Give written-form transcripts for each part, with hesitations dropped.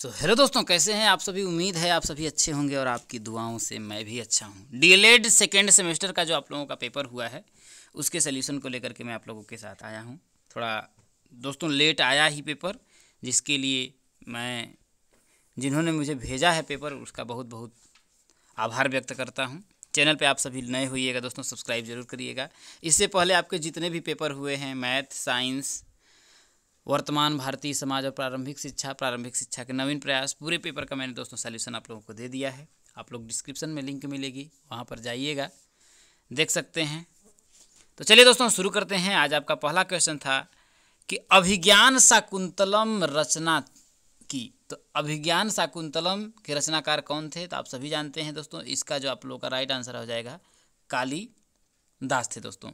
तो हेलो दोस्तों, कैसे हैं आप सभी। उम्मीद है आप सभी अच्छे होंगे और आपकी दुआओं से मैं भी अच्छा हूं। डीएलएड सेकेंड सेमेस्टर का जो आप लोगों का पेपर हुआ है उसके सलूशन को लेकर के मैं आप लोगों के साथ आया हूं। थोड़ा दोस्तों लेट आया ही पेपर, जिसके लिए मैं जिन्होंने मुझे भेजा है पेपर उसका बहुत बहुत आभार व्यक्त करता हूं। चैनल पे आप सभी नए होइएगा दोस्तों, सब्सक्राइब जरूर करिएगा। इससे पहले आपके जितने भी पेपर हुए हैं, मैथ, साइंस, वर्तमान, भारतीय समाज और प्रारंभिक शिक्षा के नवीन प्रयास, पूरे पेपर का मैंने दोस्तों सॉल्यूशन आप लोगों को दे दिया है। आप लोग डिस्क्रिप्शन में लिंक मिलेगी, वहाँ पर जाइएगा, देख सकते हैं। तो चलिए दोस्तों शुरू करते हैं। आज आपका पहला क्वेश्चन था कि अभिज्ञान शाकुंतलम रचना की। तो अभिज्ञान शाकुंतलम के रचनाकार कौन थे? तो आप सभी जानते हैं दोस्तों, इसका जो आप लोगों का राइट आंसर हो जाएगा कालिदास थे दोस्तों।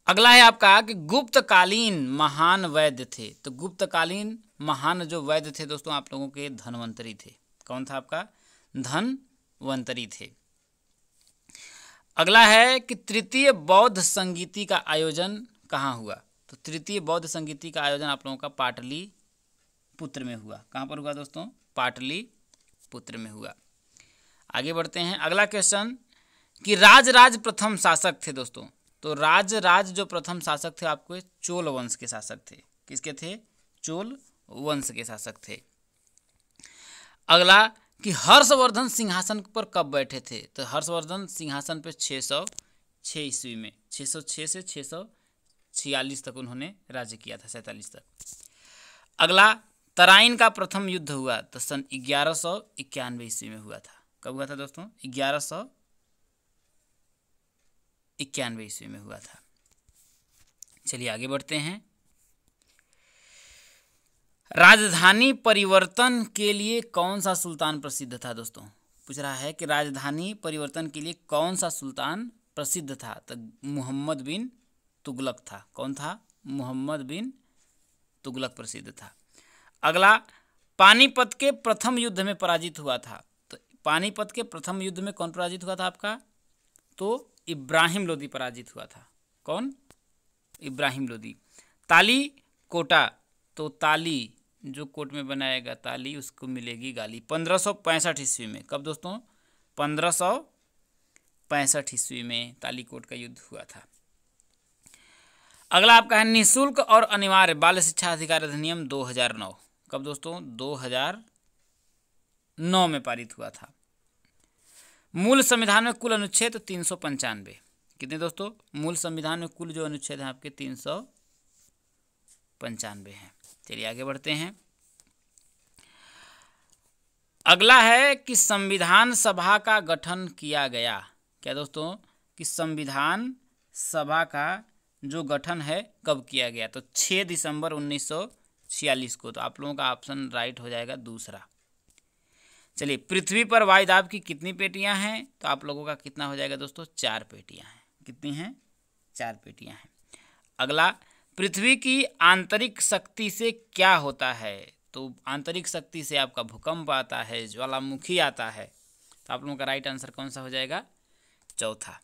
अगला है आपका कि गुप्तकालीन महान वैद्य थे। तो गुप्तकालीन महान जो वैद्य थे दोस्तों आप लोगों के धन्वंतरी थे। कौन था आपका? धन्वंतरी थे। अगला है कि तृतीय बौद्ध संगीति का आयोजन कहाँ हुआ? तो तृतीय बौद्ध संगीति का आयोजन आप लोगों का पाटलिपुत्र में हुआ। कहाँ पर हुआ दोस्तों? पाटलिपुत्र में हुआ। आगे बढ़ते हैं। अगला क्वेश्चन कि राज प्रथम शासक थे दोस्तों। तो राज जो प्रथम शासक थे आपके चोल वंश के शासक थे। किसके थे? चोल वंश के शासक थे। अगला कि हर्षवर्धन सिंहासन पर कब बैठे थे? तो हर्षवर्धन सिंहासन पर 606 ईस्वी में, 606 से 646 तक उन्होंने राज्य किया था, 47 तक। अगला तराइन का प्रथम युद्ध हुआ तो सन 1191 ईस्वी में हुआ था। कब हुआ था दोस्तों? 1191 ईस्वी में हुआ था। चलिए आगे बढ़ते हैं। राजधानी परिवर्तन के लिए कौन सा सुल्तान प्रसिद्ध था दोस्तों? पूछ रहा है कि राजधानी परिवर्तन के लिए कौन सा सुल्तान प्रसिद्ध था? तो मोहम्मद बिन तुगलक था। कौन था? मोहम्मद बिन तुगलक प्रसिद्ध था। अगला पानीपत के प्रथम युद्ध में पराजित हुआ था। तो पानीपत के प्रथम युद्ध में कौन पराजित हुआ था आपका? तो इब्राहिम लोदी पराजित हुआ था। कौन? इब्राहिम लोदी। ताली कोटा, तो ताली जो कोट में बनाएगा ताली उसको मिलेगी गाली। 1565 ईस्वी में। कब दोस्तों? 1565 ईस्वी में तालीकोट का युद्ध हुआ था। अगला आपका है निःशुल्क और अनिवार्य बाल शिक्षा अधिकार अधिनियम 2009। कब दोस्तों? 2009 में पारित हुआ था। मूल संविधान में कुल अनुच्छेद 395। कितने दोस्तों? मूल संविधान में कुल जो अनुच्छेद हैं आपके 395 हैं। चलिए आगे बढ़ते हैं। अगला है कि संविधान सभा का गठन किया गया। क्या दोस्तों? कि संविधान सभा का जो गठन है कब किया गया? तो 6 दिसंबर 1946 को। तो आप लोगों का ऑप्शन राइट हो जाएगा दूसरा। चलिए, पृथ्वी पर वायुदाब की कितनी पेटियां हैं? तो आप लोगों का कितना हो जाएगा दोस्तों? 4 पेटियां हैं। कितनी हैं? 4 पेटियां हैं। अगला, पृथ्वी की आंतरिक शक्ति से क्या होता है? तो आंतरिक शक्ति से आपका भूकंप आता है, ज्वालामुखी आता है। तो आप लोगों का राइट आंसर कौन सा हो जाएगा? चौथा।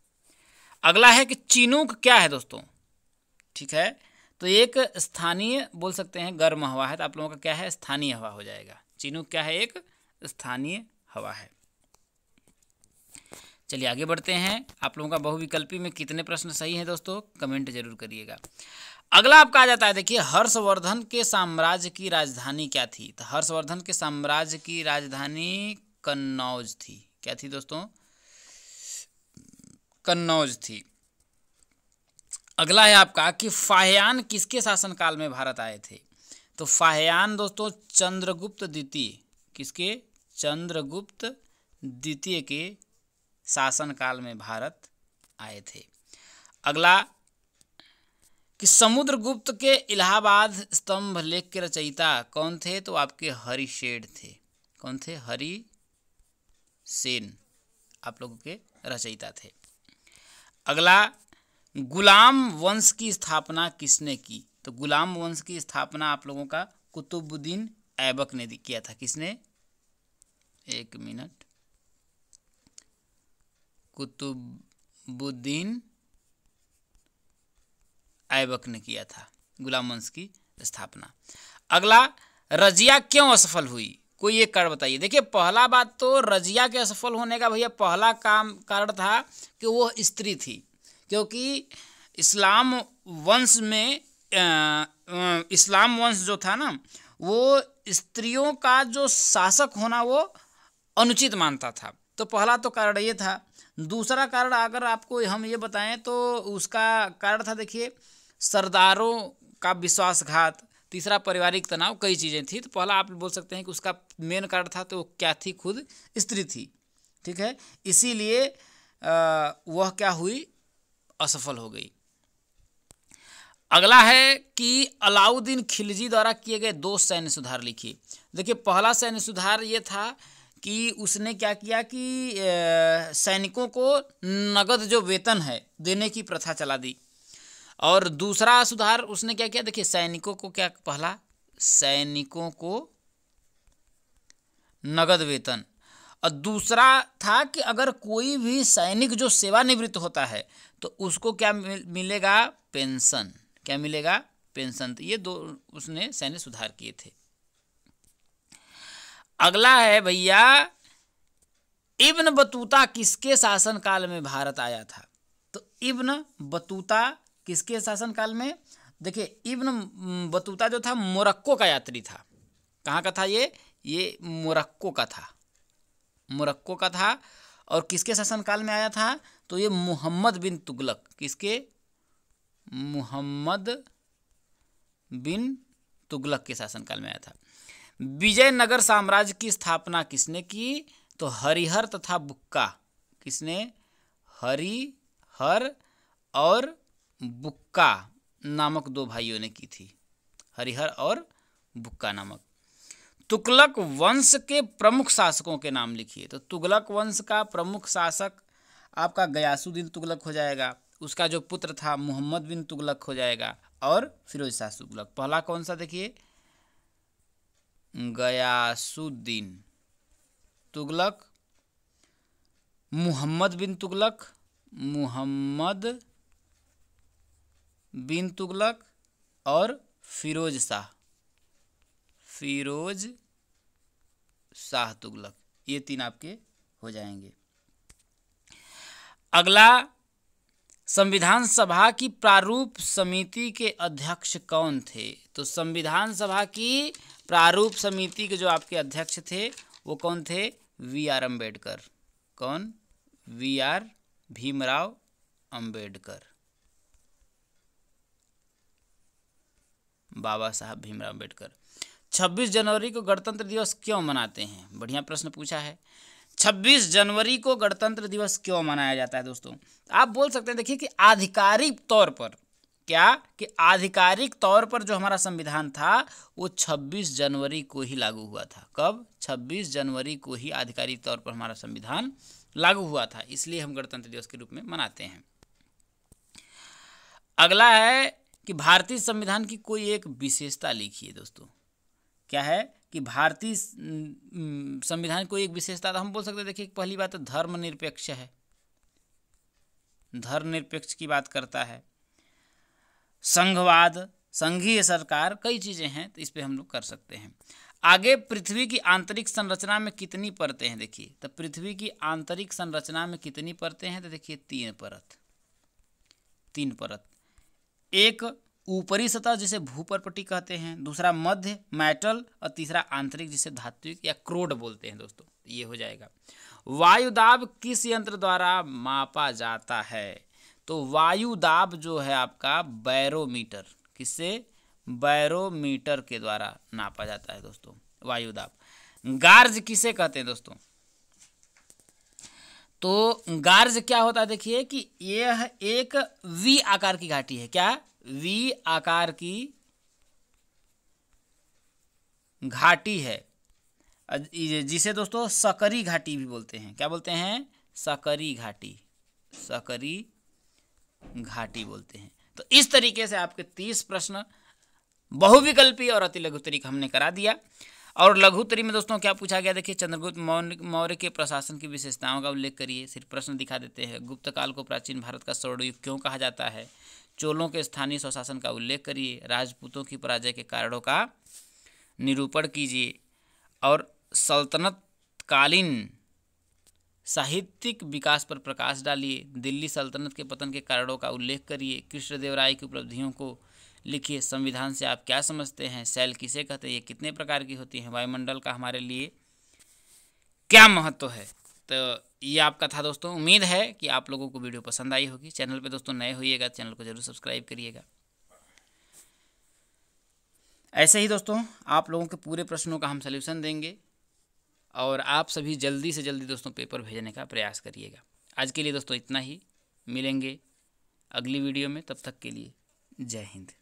अगला है कि चिनूक क्या है दोस्तों? ठीक है, तो एक स्थानीय बोल सकते हैं गर्म हवा है। तो आप लोगों का क्या है? स्थानीय हवा हो जाएगा। चिनूक क्या है? एक स्थानीय हवा है। चलिए आगे बढ़ते हैं। आप लोगों का बहुविकल्पी में कितने प्रश्न सही हैं दोस्तों? कमेंट जरूर करिएगा। अगला आपका आ जाता है, देखिए, हर्षवर्धन के साम्राज्य की राजधानी क्या थी? तो हर्षवर्धन के साम्राज्य की राजधानी कन्नौज थी। क्या थी दोस्तों? कन्नौज थी। अगला है आपका कि फाहियान किसके शासनकाल में भारत आए थे? तो फाहियान दोस्तों चंद्रगुप्त द्वितीय। किसके? चंद्रगुप्त द्वितीय के शासनकाल में भारत आए थे। अगला कि समुद्रगुप्त के इलाहाबाद स्तंभ लेख के रचयिता कौन थे? तो आपके हरिशेन थे। कौन थे? हरिसेन आप लोगों के रचयिता थे। अगला, गुलाम वंश की स्थापना किसने की? तो गुलाम वंश की स्थापना आप लोगों का कुतुबुद्दीन ऐबक ने किया था। किसने? एक मिनट। कुतुबुद्दीन ऐबक ने किया था गुलाम वंश की स्थापना। अगला, रजिया क्यों असफल हुई, कोई एक कारण बताइए। देखिए पहला बात तो रजिया के असफल होने का भैया पहला कारण था कि वो स्त्री थी, क्योंकि इस्लाम वंश में इस्लाम वंश जो था ना वो स्त्रियों का जो शासक होना वो अनुचित मानता था। तो पहला तो कारण ये था। दूसरा कारण अगर आपको हम ये बताएं तो उसका कारण था, देखिए सरदारों का विश्वासघात, तीसरा पारिवारिक तनाव, कई चीज़ें थी। तो पहला आप बोल सकते हैं कि उसका मेन कारण था तो क्या थी, खुद स्त्री थी। ठीक है, इसीलिए वह क्या हुई, असफल हो गई। अगला है कि अलाउद्दीन खिलजी द्वारा किए गए 2 सैन्य सुधार लिखिए। देखिए पहला सैन्य सुधार ये था कि उसने क्या किया कि सैनिकों को नगद जो वेतन है देने की प्रथा चला दी। और दूसरा सुधार उसने क्या किया, देखिए सैनिकों को क्या, पहला सैनिकों को नगद वेतन, और दूसरा था कि अगर कोई भी सैनिक जो सेवानिवृत्त होता है तो उसको क्या मिलेगा, पेंशन। क्या मिलेगा, पेंशन। तो ये 2 उसने सैन्य सुधार किए थे। अगला है भैया, इब्न बतूता किसके शासनकाल में भारत आया था। तो इब्न बतूता किसके शासनकाल में, देखिए इब्न बतूता जो था मोरक्को का यात्री था। कहाँ का था ये मोरक्को का था, मोरक्को का था। और किसके शासनकाल में आया था, तो ये मोहम्मद बिन तुगलक, किसके, मोहम्मद बिन तुगलक के शासनकाल में आया था। विजयनगर साम्राज्य की स्थापना किसने की, तो हरिहर तथा बुक्का, किसने, हरिहर और बुक्का नामक 2 भाइयों ने की थी, हरिहर और बुक्का नामक। तुगलक वंश के प्रमुख शासकों के नाम लिखिए। तो तुगलक वंश का प्रमुख शासक आपका गयासुद्दीन तुगलक हो जाएगा, उसका जो पुत्र था मोहम्मद बिन तुगलक हो जाएगा, और फिरोज शाह तुगलक। पहला कौन सा, देखिए गयासुद्दीन तुगलक, मोहम्मद बिन तुगलक, मोहम्मद बिन तुगलक और फिरोज शाह तुगलक, ये 3 आपके हो जाएंगे। अगला, संविधान सभा की प्रारूप समिति के अध्यक्ष कौन थे। तो संविधान सभा की प्रारूप समिति के जो आपके अध्यक्ष थे वो कौन थे, वी आर अम्बेडकर। कौन, वी आर भीमराव अम्बेडकर, बाबा साहब भीमराव अम्बेडकर। 26 जनवरी को गणतंत्र दिवस क्यों मनाते हैं, बढ़िया प्रश्न पूछा है। 26 जनवरी को गणतंत्र दिवस क्यों मनाया जाता है दोस्तों, आप बोल सकते हैं, देखिए कि आधिकारिक तौर पर, क्या कि आधिकारिक तौर पर जो हमारा संविधान था वो 26 जनवरी को ही लागू हुआ था। कब, 26 जनवरी को ही आधिकारिक तौर पर हमारा संविधान लागू हुआ था, इसलिए हम गणतंत्र दिवस के रूप में मनाते हैं। अगला है कि भारतीय संविधान की कोई एक विशेषता लिखिए दोस्तों। क्या है कि भारतीय संविधान कोई एक विशेषता, तो हम बोल सकते हैं, देखिए पहली बात तो धर्मनिरपेक्ष है, धर्मनिरपेक्ष की बात करता है। संघवाद, संघीय सरकार, कई चीज़ें हैं, तो इस पे हम लोग कर सकते हैं। आगे, पृथ्वी की आंतरिक संरचना में कितनी परतें हैं, देखिए तो पृथ्वी की आंतरिक संरचना में कितनी परतें हैं, तो देखिए 3 परत। एक ऊपरी सतह जिसे भूपर्पटी कहते हैं, दूसरा मध्य मैटल, और तीसरा आंतरिक जिसे धात्विक या क्रोड बोलते हैं दोस्तों, ये हो जाएगा। वायुदाब किस यंत्र द्वारा मापा जाता है, तो वायुदाब जो है आपका बैरोमीटर, किससे, बैरोमीटर के द्वारा नापा जाता है दोस्तों वायुदाब। गार्ज किसे कहते हैं दोस्तों, तो गार्ज क्या होता है, देखिए कि यह एक वी आकार की घाटी है। क्या, वी आकार की घाटी है, जिसे दोस्तों सकरी घाटी भी बोलते हैं। क्या बोलते हैं, सकरी घाटी, सकरी घाटी बोलते हैं। तो इस तरीके से आपके 30 प्रश्न बहुविकल्पी और अति लघुत्तरी का हमने करा दिया। और लघुत्तरी में दोस्तों क्या पूछा गया, देखिए चंद्रगुप्त मौर्य के प्रशासन की विशेषताओं का उल्लेख करिए, सिर्फ प्रश्न दिखा देते हैं। गुप्त काल को प्राचीन भारत का स्वर्णयुग क्यों कहा जाता है, चोलों के स्थानीय स्वशासन का उल्लेख करिए, राजपूतों की पराजय के कारणों का निरूपण कीजिए और सल्तनत कालीन साहित्यिक विकास पर प्रकाश डालिए। दिल्ली सल्तनत के पतन के कारणों का उल्लेख करिए। कृष्णदेवराय की उपलब्धियों को लिखिए। संविधान से आप क्या समझते हैं? सेल किसे कहते हैं? ये कितने प्रकार की होती हैं? वायुमंडल का हमारे लिए क्या महत्व है? तो ये आपका था दोस्तों। उम्मीद है कि आप लोगों को वीडियो पसंद आई होगी। चैनल पे दोस्तों नए होइएगा, चैनल को जरूर सब्सक्राइब करिएगा। ऐसे ही दोस्तों आप लोगों के पूरे प्रश्नों का हम सल्यूशन देंगे और आप सभी जल्दी से जल्दी दोस्तों पेपर भेजने का प्रयास करिएगा। आज के लिए दोस्तों इतना ही, मिलेंगे अगली वीडियो में, तब तक के लिए जय हिंद।